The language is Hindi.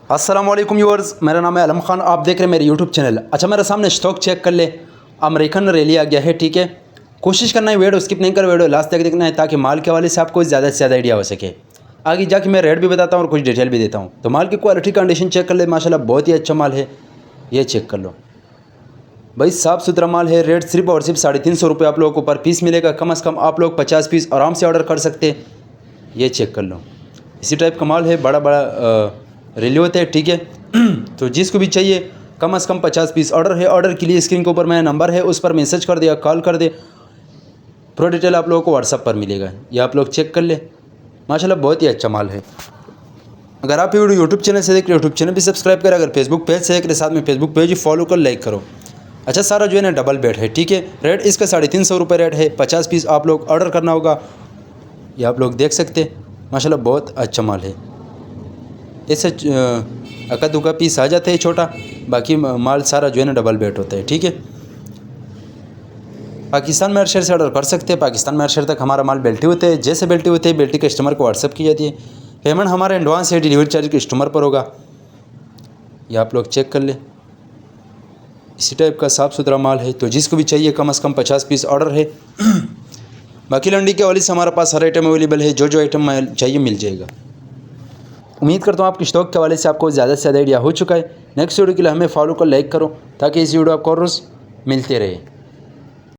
अस्सलाम वालेकुम व्यूअर्स, मेरा नाम है आलम खान। आप देख रहे हैं मेरे यूट्यूब चैनल। अच्छा, मेरे सामने स्टॉक चेक कर ले। अमेरिकन रैली आ गया है, ठीक है। कोशिश करना है वीडियो स्किप नहीं कर, वीडियो लास्ट तक देखना है ताकि माल के हवाले से आपको ज़्यादा से ज़्यादा आइडिया हो सके। आगे जाके मैं रेट भी बताता हूँ और कुछ डिटेल भी देता हूँ। तो माल की क्वालिटी कंडीशन चेक कर ले, माशाल्लाह बहुत ही अच्छा माल है। ये चेक कर लो भाई, साफ़ सुथरा माल है। रेट सिर्फ और सिर्फ 350 रुपये आप लोगों को पर पीस मिलेगा। कम से कम आप लोग 50 पीस आराम से ऑर्डर कर सकते हैं। ये चेक कर लो, इसी टाइप का माल है। बड़ा बड़ा रेली होते हैं, ठीक है। तो जिसको भी चाहिए कम से कम 50 पीस ऑर्डर है। ऑर्डर के लिए स्क्रीन के ऊपर मेरा नंबर है, उस पर मैसेज कर दिया, कॉल कर दे। पूरा डिटेल आप लोगों को व्हाट्सअप पर मिलेगा। ये आप लोग चेक कर ले, माशाल्लाह बहुत ही अच्छा माल है। अगर आप वीडियो यूट्यूब चैनल से देख रहे हो, यूट्यूब चैनल भी सब्सक्राइब करें। अगर फेसबुक पेज से देख रहे, साथ में फेसबुक पेज ही फॉलो कर, लाइक करो। अच्छा, सारा जो है ना डबल बेड है, ठीक है। रेट इसका 350 रुपये रेट है। 50 पीस आप लोग ऑर्डर करना होगा। ये आप लोग देख सकते हैं, माशाल्लाह बहुत अच्छा माल है। ऐसे अक्का दुक्का पीस आ जाते हैं छोटा, बाकी माल सारा जो है ना डबल बेड होता है, ठीक है। पाकिस्तान में हर शहर से ऑर्डर कर सकते हैं। पाकिस्तान में हर शहर तक हमारा माल बेल्टी होते हैं। जैसे बेल्टी होते हैं, बेल्टी कस्टमर को व्हाट्सअप की जाती है। पेमेंट हमारा एडवांस है, डिलीवरी चार्ज कस्टमर पर होगा। ये आप लोग चेक कर ले, इसी टाइप का साफ़ सुथरा माल है। तो जिसको भी चाहिए कम से कम 50 पीस ऑर्डर है। बाकी लंडी के वाले से हमारे पास हर आइटम अवेलेबल है। जो आइटम चाहिए मिल जाएगा। उम्मीद करता हूँ आपकी स्टॉक के हवाले से आपको ज़्यादा से ज़्यादा आइडिया हो चुका है। नेक्स्ट वीडियो के लिए हमें फॉलो कर, लाइक करो ताकि इस वीडियो आपको रोज़ मिलते रहे।